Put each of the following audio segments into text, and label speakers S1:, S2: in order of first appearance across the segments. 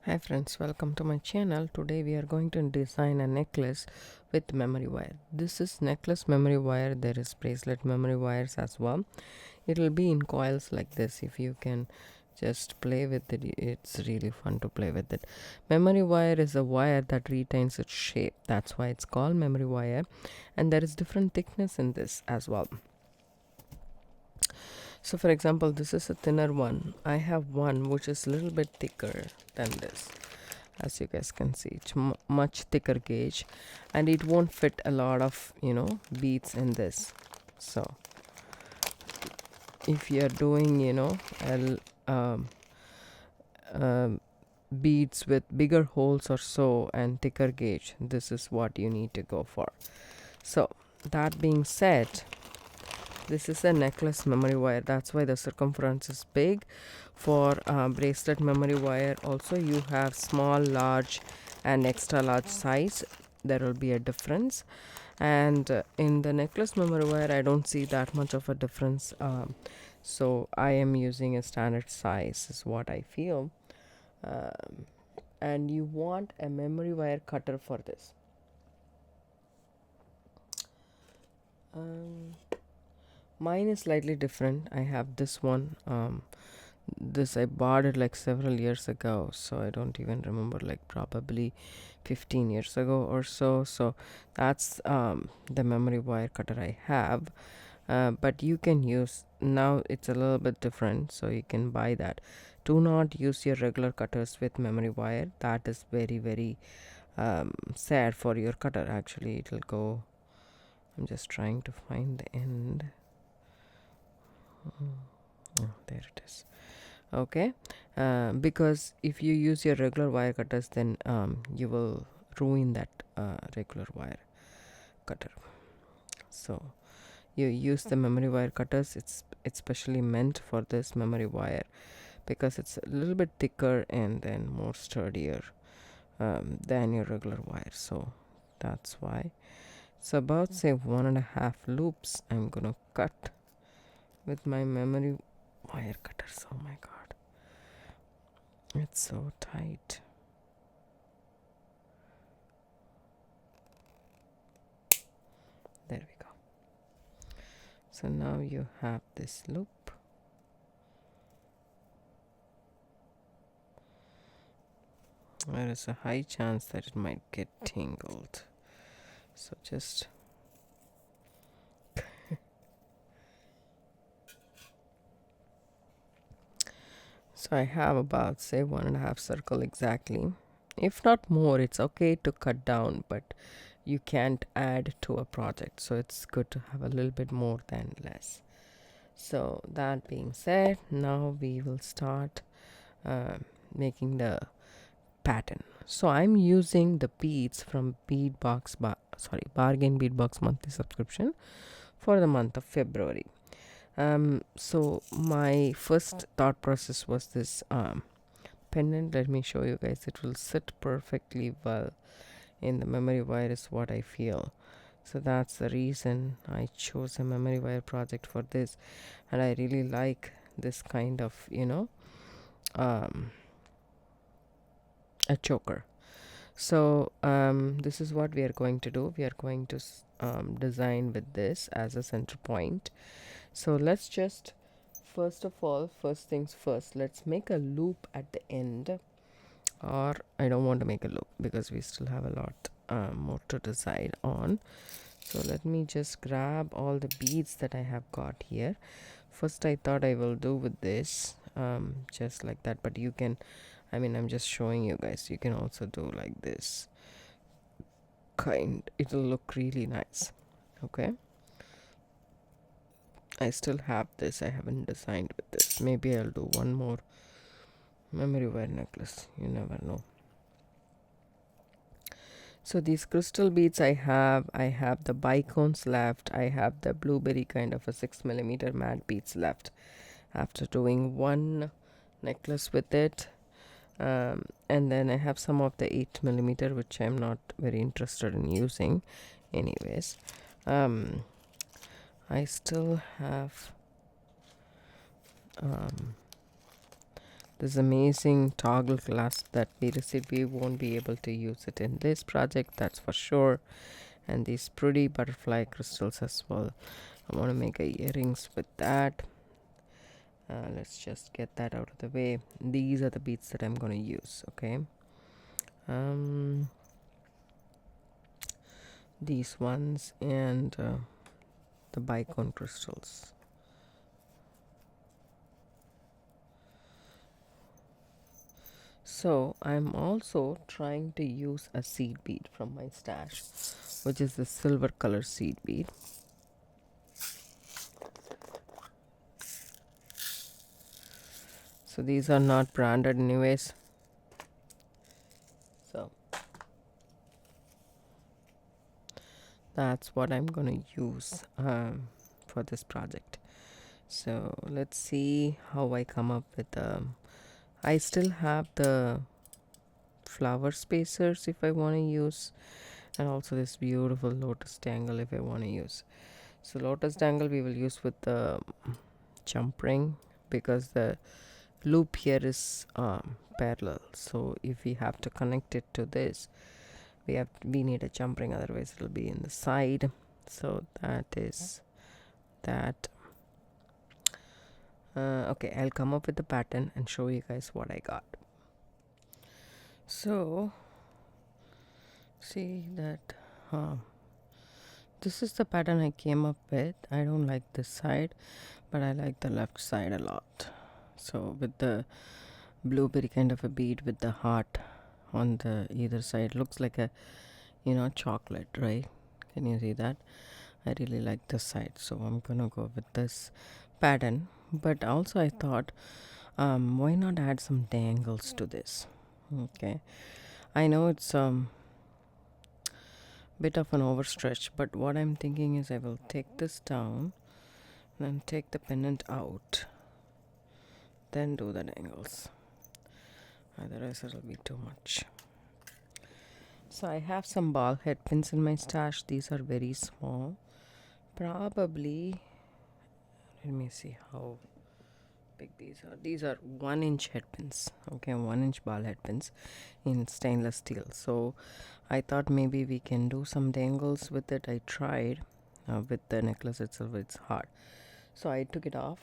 S1: Hi friends, welcome to my channel. Today we are going to design a necklace with memory wire. This is necklace memory wire. There is bracelet memory wires as well. It will be in coils like this. If you can just play with it, it's really fun to play with it. Memory wire is a wire that retains its shape. That's why it's called memory wire, and there is different thickness in this as well. So for example, this is a thinner one. I have one which is a little bit thicker than this. As you guys can see, it's much thicker gauge, and it won't fit a lot of beads in this. So if you're doing um, beads with bigger holes or so and thicker gauge, this is what you need to go for. So that being said, this is a necklace memory wire. That's why the circumference is big. For bracelet memory wire also, you have small, large and extra large size. There will be a difference, and in the necklace memory wire I don't see that much of a difference, so I am using a standard size is what I feel. And you want a memory wire cutter for this. Mine is slightly different. I have this one. This I bought it like several years ago, so I don't even remember, like probably 15 years ago or so. So that's the memory wire cutter I have. But you can use, now it's a little bit different, so you can buy that. Do not use your regular cutters with memory wire. That is very, very sad for your cutter. Actually, it'll go. I'm just trying to find the end. Oh, there it is. Okay, because if you use your regular wire cutters, then you will ruin that regular wire cutter. So you use the memory wire cutters. It's specially meant for this memory wire because it's a little bit thicker and then more sturdier than your regular wire. So that's why. So about say 1.5 loops I'm gonna cut with my memory wire cutters. Oh my god, it's so tight. There we go. So now you have this loop. There is a high chance that it might get tangled, so just so I have about say 1.5 circle exactly. If not more, it's okay to cut down, but you can't add to a project, so it's good to have a little bit more than less. So that being said, now we will start making the pattern. So I'm using the beads from Bargain Bead Box monthly subscription for the month of February. So my first thought process was this pendant. Let me show you guys. It will sit perfectly well in the memory wire is what I feel. So that's the reason I chose a memory wire project for this, and I really like this kind of a choker. So this is what we are going to do. We are going to design with this as a center point. So let's just first things first, let's make a loop at the end. Or I don't want to make a loop because we still have a lot more to decide on. So let me just grab all the beads that I have got here. First I thought I will do with this just like that, but you can, I'm just showing you guys, you can also do like this kind. It'll look really nice. Okay, I still have this. I haven't designed with this. Maybe I'll do one more memory wire necklace. You never know. So these crystal beads I have the bicones left. I have the blueberry kind of a 6mm matte beads left after doing one necklace with it. And then I have some of the 8mm, which I'm not very interested in using anyways. I still have this amazing toggle clasp that we received. We won't be able to use it in this project, that's for sure. And these pretty butterfly crystals as well. I want to make a earrings with that. Let's just get that out of the way. These are the beads that I'm going to use. Okay, these ones and the bicone crystals. So I'm also trying to use a seed bead from my stash, which is the silver color seed bead. So these are not branded anyways. So that's what I'm gonna use for this project. So let's see how I come up with I still have the flower spacers if I want to use, and also this beautiful lotus dangle if I want to use. So lotus dangle we will use with the jump ring, because the loop here is parallel, so if we have to connect it to this, we need a jump ring, otherwise it'll be in the side. So that is that. Okay, I'll come up with the pattern and show you guys what I got. So see that this is the pattern I came up with. I don't like this side, but I like the left side a lot. So with the blueberry kind of a bead with the heart on the either side, looks like a chocolate, right? Can you see that? I really like this side, so I'm gonna go with this pattern. But also I thought, why not add some dangles to this? Okay, I know it's bit of an overstretch, but what I'm thinking is I will take this down, then take the pendant out, then do the dangles, otherwise it'll be too much. So I have some ball head pins in my stash. These are very small, probably, let me see how big these are. These are 1-inch head pins. Okay, 1-inch ball head pins in stainless steel. So I thought maybe we can do some dangles with it. I tried with the necklace itself, it's hard, so I took it off.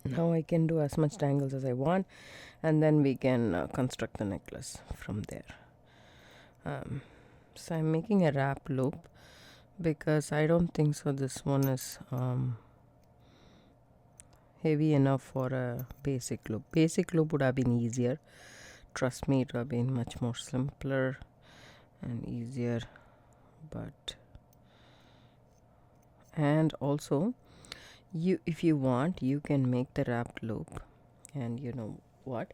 S1: Now I can do as much dangles as I want, and then we can construct the necklace from there. So I'm making a wrap loop, because I don't think so this one is heavy enough for a basic loop. Basic loop would have been easier, trust me, it would have been much more simpler and easier. But and also, if you want, you can make the wrapped loop, and you know what,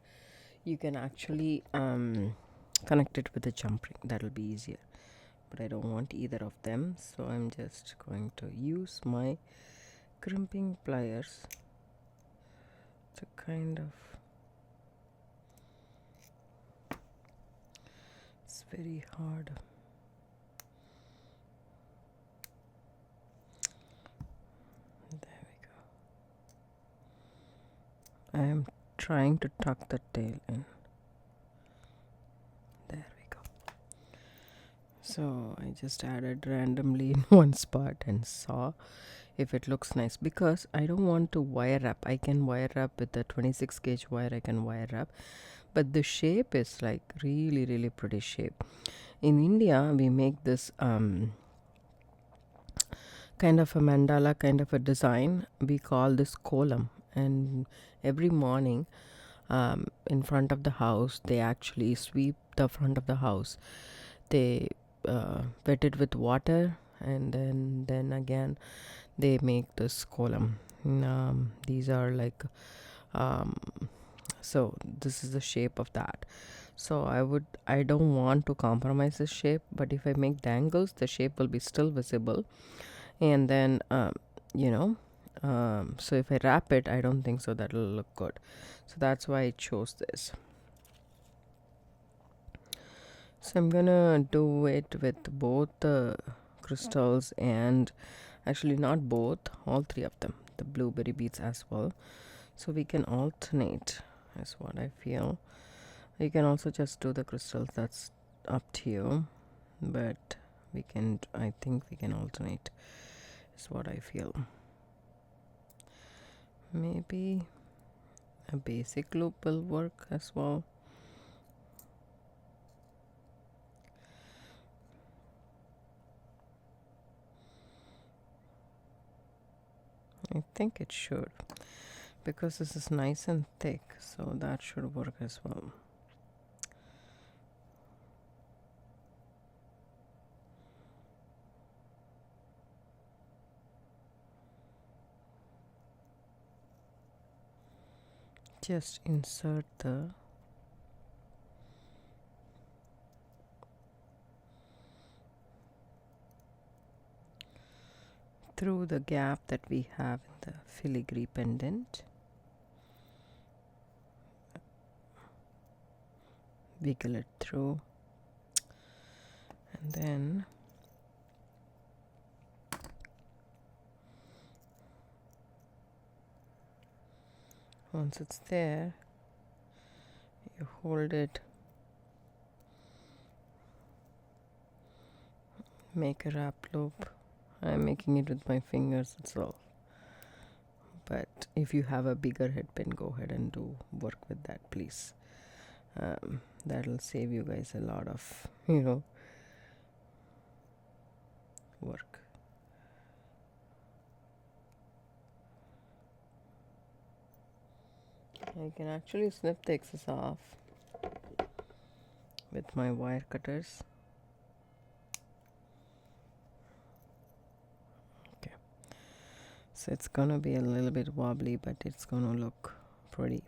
S1: you can actually connect it with the jump ring. That'll be easier, but I don't want either of them, so I'm just going to use my crimping pliers to kind of, it's very hard. There we go. I am trying to tuck the tail in. There we go. So I just added randomly in one spot and saw if it looks nice, because I don't want to wire wrap. I can wire wrap with the 26 gauge wire, I can wire wrap, but the shape is like really pretty shape. In India we make this kind of a mandala kind of a design. We call this kolam, and every morning in front of the house they actually sweep the front of the house. They wet it with water, and then again they make this kolam. These are like so this is the shape of that. So I don't want to compromise this shape, but if I make dangles, the shape will be still visible. And then so if I wrap it, I don't think so that'll look good. So that's why I chose this. So I'm gonna do it with both the crystals, and actually not both, all three of them, the blueberry beads as well. So we can alternate is what I feel. You can also just do the crystals, that's up to you, but I think we can alternate is what I feel. Maybe a basic loop will work as well. I think it should, because this is nice and thick, so that should work as well. Just insert the through the gap that we have in the filigree pendant. Wiggle it through, and then once it's there, you hold it, make a wrap loop. I'm making it with my fingers itself, but if you have a bigger head pin, go ahead and do work with that, please. That'll save you guys a lot of work. I can actually snip the excess off with my wire cutters. Okay, so it's gonna be a little bit wobbly, but it's gonna look pretty.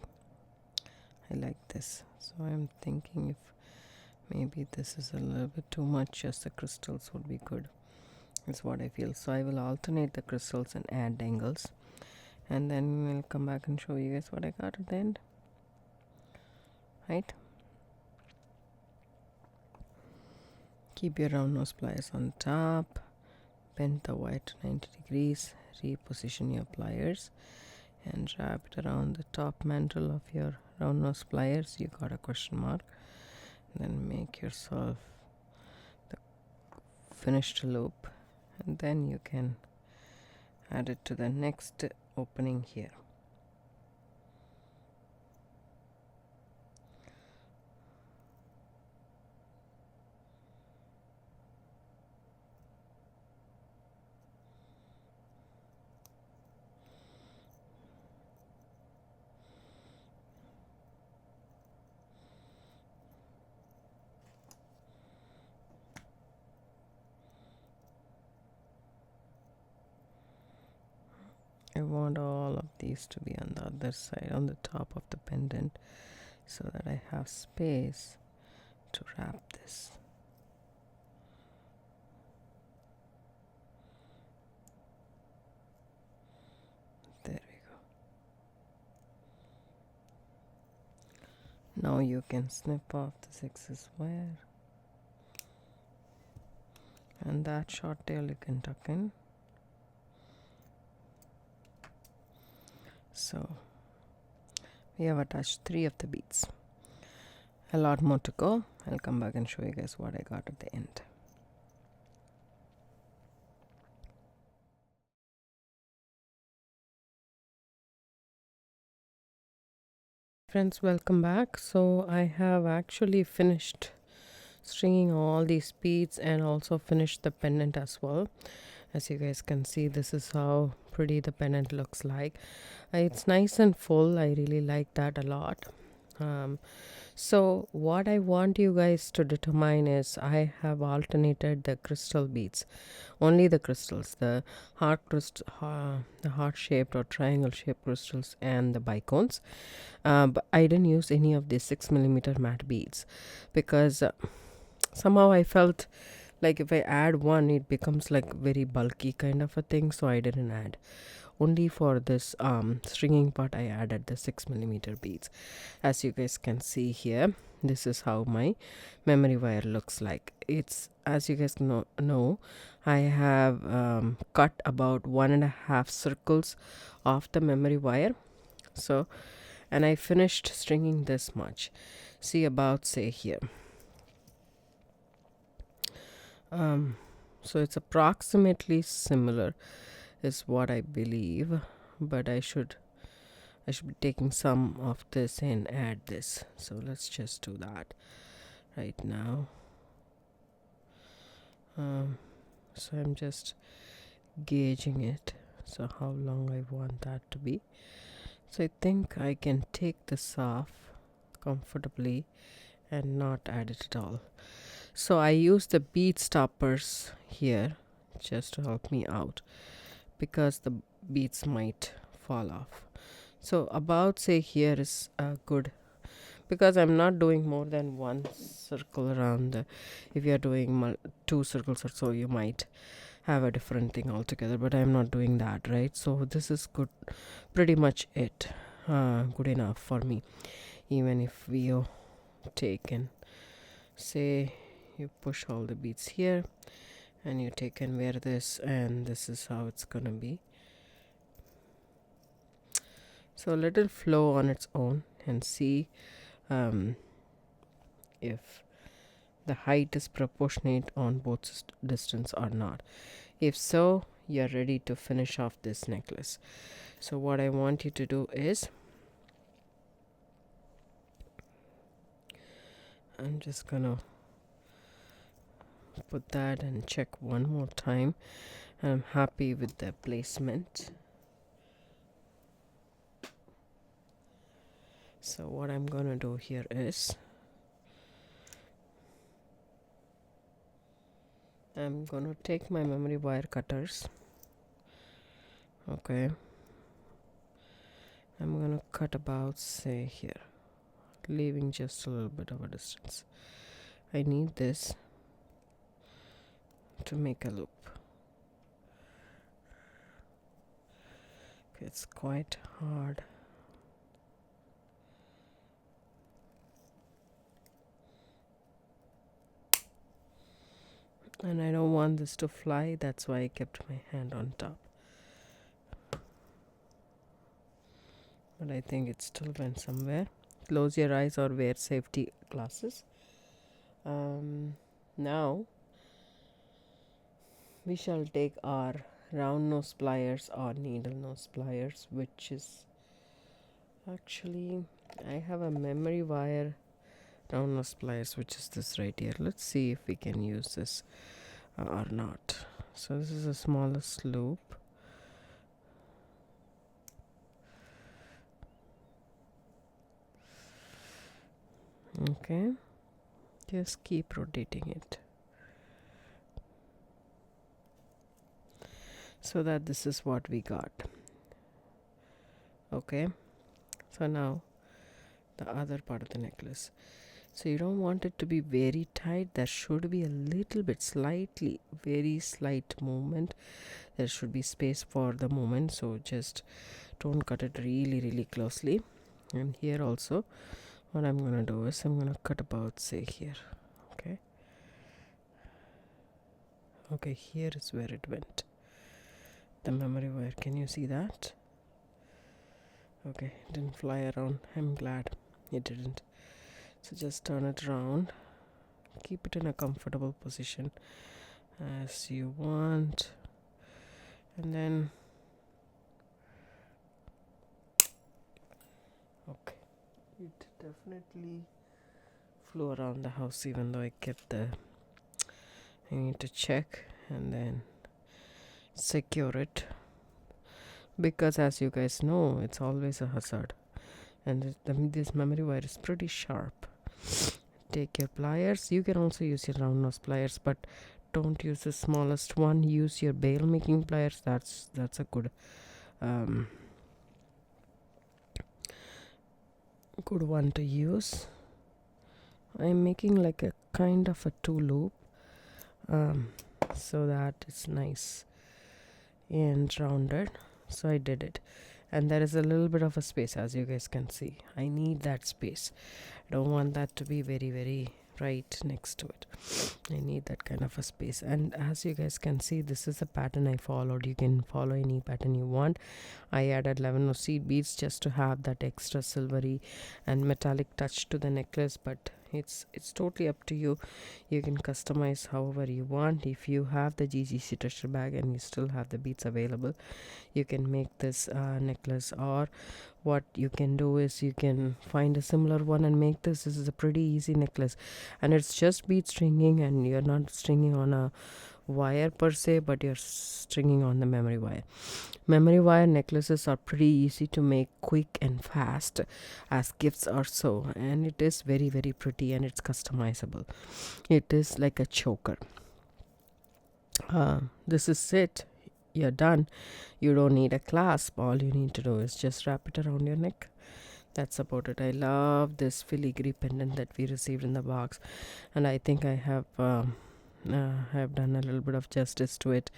S1: I like this, so I'm thinking if maybe this is a little bit too much, just the crystals would be good, is what I feel. So I will alternate the crystals and add dangles, and then we'll come back and show you guys what I got at the end, right? Keep your round nose pliers on top, bend the wire to 90 degrees, reposition your pliers and wrap it around the top mantle of your round nose pliers. You got a question mark, then make yourself the finished loop, and then you can add it to the next opening here. I want all of these to be on the other side, on the top of the pendant, so that I have space to wrap this. There we go. Now you can snip off this excess wire, and that short tail you can tuck in. So we have attached 3 of the beads. A lot more to go. I'll come back and show you guys what I got at the end. Friends, welcome back. So I have actually finished stringing all these beads and also finished the pendant as well. As you guys can see, this is how pretty the pendant looks like. It's nice and full. I really like that a lot. So what I want you guys to determine is, I have alternated the crystal beads, only the crystals, the heart shaped or triangle shaped crystals and the bicones, but I didn't use any of the 6mm matte beads, because somehow I felt like if I add one, it becomes like very bulky kind of a thing, so I didn't add. Only for this stringing part I added the 6mm beads. As you guys can see here, this is how my memory wire looks like. It's, as you guys know, I have cut about 1.5 circles of the memory wire. So, and I finished stringing this much. See, about say here. So it's approximately similar is what I believe, but I should be taking some of this and add this. So let's just do that right now. So I'm just gauging it, so how long I want that to be. So I think I can take this off comfortably and not add it at all. So I use the bead stoppers here just to help me out because the beads might fall off. So about say here is good, because I'm not doing more than one circle around the, if you're doing 2 circles or so, you might have a different thing altogether, but I'm not doing that, right? So this is good, pretty much it, good enough for me. Even if we take and say you push all the beads here and you take and wear this, and this is how it's gonna be. So let it flow on its own and see if the height is proportionate on both distance or not. If so, you're ready to finish off this necklace. So what I want you to do is, I'm just gonna put that and check one more time. I'm happy with the placement. So what I'm gonna do here is, I'm gonna take my memory wire cutters. Okay, I'm gonna cut about say here, leaving just a little bit of a distance. I need this to make a loop. Okay, it's quite hard. And I don't want this to fly, that's why I kept my hand on top. But I think it still went somewhere. Close your eyes or wear safety glasses. Now we shall take our round nose pliers or needle nose pliers, which is actually, I have a memory wire round nose pliers, which is this right here. Let's see if we can use this or not. So this is the smallest loop. Okay, just keep rotating it so that this is what we got. Okay, so now the other part of the necklace. So you don't want it to be very tight. There should be a little bit, slightly, very slight movement. There should be space for the movement, so just don't cut it really closely. And here also, what I'm gonna do is, I'm gonna cut about say here. Okay, here is where it went, the memory wire. Can you see that? Okay, it didn't fly around. I'm glad it didn't. So just turn it around, keep it in a comfortable position as you want, and then okay, it definitely flew around the house, even though I kept the, I need to check and then secure it, because as you guys know, it's always a hazard, and this memory wire is pretty sharp. Take your pliers. You can also use your round nose pliers, but don't use the smallest one. Use your bail making pliers. That's a good good one to use. I'm making like a kind of a 2 loop, so that it's nice and rounded. So I did it, and there is a little bit of a space, as you guys can see. I need that space. I don't want that to be very right next to it. I need that kind of a space. And as you guys can see, this is the pattern I followed. You can follow any pattern you want. I added 11 seed beads just to have that extra silvery and metallic touch to the necklace, but it's totally up to you. You can customize however you want. If you have the GGC treasure bag and you still have the beads available, you can make this necklace. Or what you can do is you can find a similar one and make this. This is a pretty easy necklace, and it's just bead stringing, and you're not stringing on a wire per se, but you're stringing on the memory wire. Memory wire necklaces are pretty easy to make, quick and fast, as gifts are so, and it is very very pretty, and it's customizable. It is like a choker. This is it. You're done. You don't need a clasp. All you need to do is just wrap it around your neck. That's about it. I love this filigree pendant that we received in the box, and I think I have done a little bit of justice to it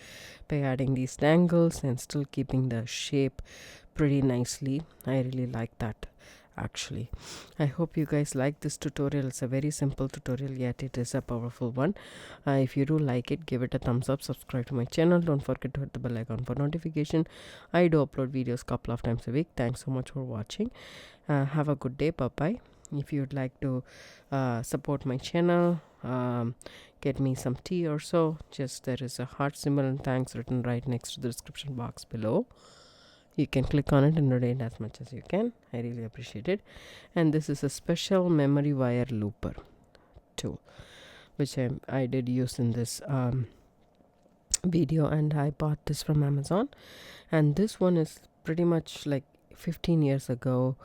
S1: by adding these dangles and still keeping the shape pretty nicely. I really like that, actually. I hope you guys like this tutorial. It's a very simple tutorial, yet it is a powerful one. If you do like it, give it a thumbs up, subscribe to my channel, don't forget to hit the bell icon for notification. I do upload videos couple of times a week. Thanks so much for watching. Have a good day. Bye bye. If you'd like to support my channel, get me some tea or so, just there is a heart symbol and thanks written right next to the description box below. You can click on it and donate as much as you can. I really appreciate it. And this is a special memory wire looper tool, which I did use in this video, and I bought this from Amazon. And this one is pretty much like 15 years ago.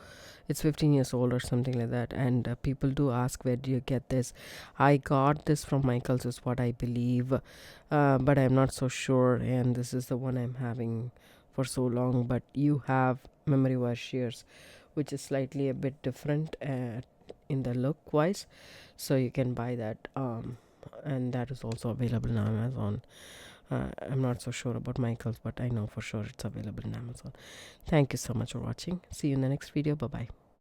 S1: It's 15 years old or something like that, and people do ask, where do you get this? I got this from Michael's is what I believe, but I'm not so sure, and this is the one I'm having for so long. But you have memory wire shears, which is slightly a bit different in the look wise, so you can buy that, and that is also available on Amazon. I'm not so sure about Michael's, but I know for sure it's available in Amazon. Thank you so much for watching. See you in the next video. Bye bye.